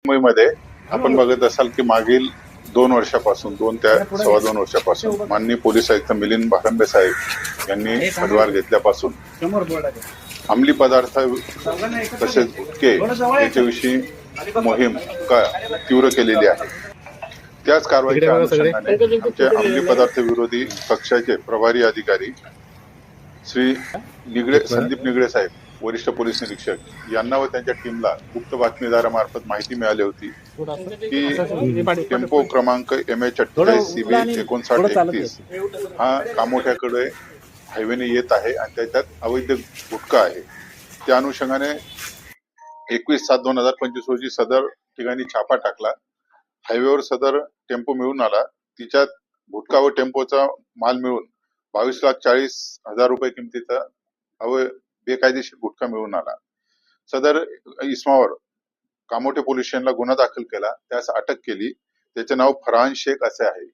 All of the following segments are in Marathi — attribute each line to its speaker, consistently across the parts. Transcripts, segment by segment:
Speaker 1: मुंबईमध्ये आपण बघत असाल की मागील 2 वर्षापासून 2 ते 2.25 वर्षापासून माननीय पोलीस आयुक्त मिलिंद भारंबे साहेब यांनी पदभार घेतल्यापासून अंमली पदार्थ तसेच गुटखे याच्याविषयी मोहीम तीव्र केलेली आहे। त्याच कारवाईच्या अनुषंगाने आमचे अंमली पदार्थ विरोधी कक्षाचे प्रभारी अधिकारी श्री संदीप निगडे साहेब, वरिष्ठ पोलीस निरीक्षक यांना व त्यांच्या टीमला गुप्त बातमीदारामार्फत माहिती मिळाली होती की टेम्पो क्रमांक MH48CB 5931 हा कामोठ्याकडे हायवेने येत आहे आणि त्याच्यात अवैध गुटखा आहे। त्या अनुषंगाने 21/7/2025 रोजी सदर ठिकाणी छापा टाकला। हायवेवर सदर टेम्पो मिळून आला। तिच्यात गुटखा व टेम्पोचा माल मिळून 22,40,000 रुपये किमतीचा बेकायदेशीर गुटखा मिळून आला। सदर इसमावर कामोठे पोलीस स्टेशनला गुन्हा दाखल केला, त्यास अटक केली। त्याचे नाव फरहान शेख असे आहे।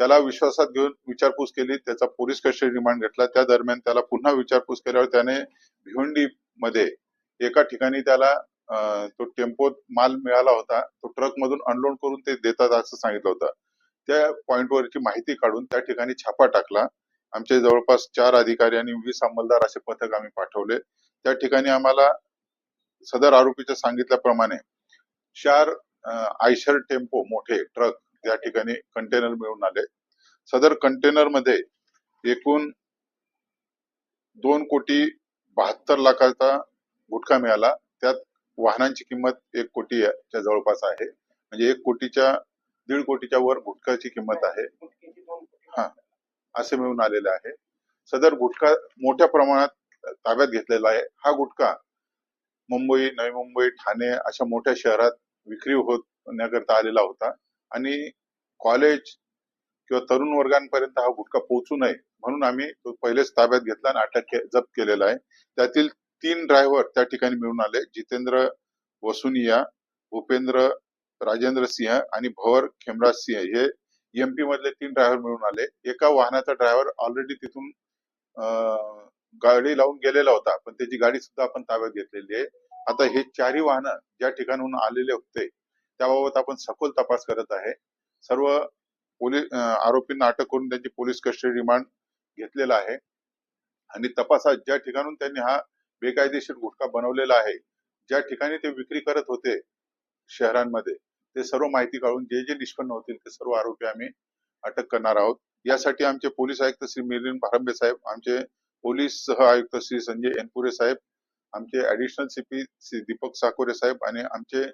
Speaker 1: त्याला विश्वासात घेऊन विचारपूस केली, त्याचा पोलीस कस्टडी रिमांड घेतला। त्या दरम्यान त्याला पुन्हा विचारपूस केल्यावर त्याने भिवंडी मध्ये एका ठिकाणी त्याला तो टेम्पो माल मिळाला होता, तो ट्रक मधून अनलोड करून ते देतात असं सांगितलं होतं। त्या पॉइंट वरची माहिती काढून त्या ठिकाणी छापा टाकला। आमचे जवळपास 4 अधिकारी आणि 20 अंमलदार असे पथक आम्ही पाठवले। त्या ठिकाणी आम्हाला सदर आरोपीच्या सांगितल्याप्रमाणे 4 आयशर टेम्पो मोठे ट्रक त्या ठिकाणी कंटेनर मिळून आले। सदर कंटेनर मध्ये एकूण 2,72,00,000चा गुटखा मिळाला। त्यात वाहनांची किंमत 1 कोटीच्या जवळपास आहे, म्हणजे 1,1.5 कोटीच्या वर गुटखाची किंमत आहे। असे मिळून आलेले आहे। सदर गुटखा मोठ्या प्रमाणात ताब्यात घेतलेला आहे। हा गुटखा मुंबई, नवी मुंबई, ठाणे अशा मोठ्या शहरात विक्री होण्याकरता आलेला होता आणि कॉलेज किंवा तरुण वर्गांपर्यंत हा गुटखा पोहोचू नये म्हणून आम्ही तो पहिलेच ताब्यात घेतला आणि जप्त केलेला आहे। त्यातील 3 ड्रायव्हर त्या ठिकाणी मिळून आले, जितेंद्र वसुनिया, भूपेंद्र राजेंद्र सिंह आणि भवर खेमराज सिंह हे MP मधले 3 ड्रायव्हर मिळून आले। एका वाहनाचा ड्रायव्हर ऑलरेडी तिथून गाडी लावून गेलेला होता, पण त्याची गाडी सुद्धा आपण ताब्यात घेतलेली आहे। आता हे 4ही वाहनं ज्या ठिकाणाहून आलेले होते त्याबाबत आपण सखोल तपास करत आहे। सर्व पोलीस आरोपींना अटक करून त्यांची पोलीस कस्टडी रिमांड घेतलेला आहे आणि तपासात ज्या ठिकाणून त्यांनी हा बेकायदेशीर गुटखा बनवलेला आहे, ज्या ठिकाणी ते विक्री करत होते शहरांमध्ये, ते सर्व माहिती काढून जे जे निष्पन्न होतील ते सर्व आरोपी आम्ही अटक करणार आहोत। यासाठी आमचे पोलीस आयुक्त श्री मिलिंद भारंबे साहेब, आमचे पोलीस सह आयुक्त श्री संजय एनपुरे साहेब, आमचे ऍडिशनल CP श्री दीपक साकोरे साहेब आणि आमचे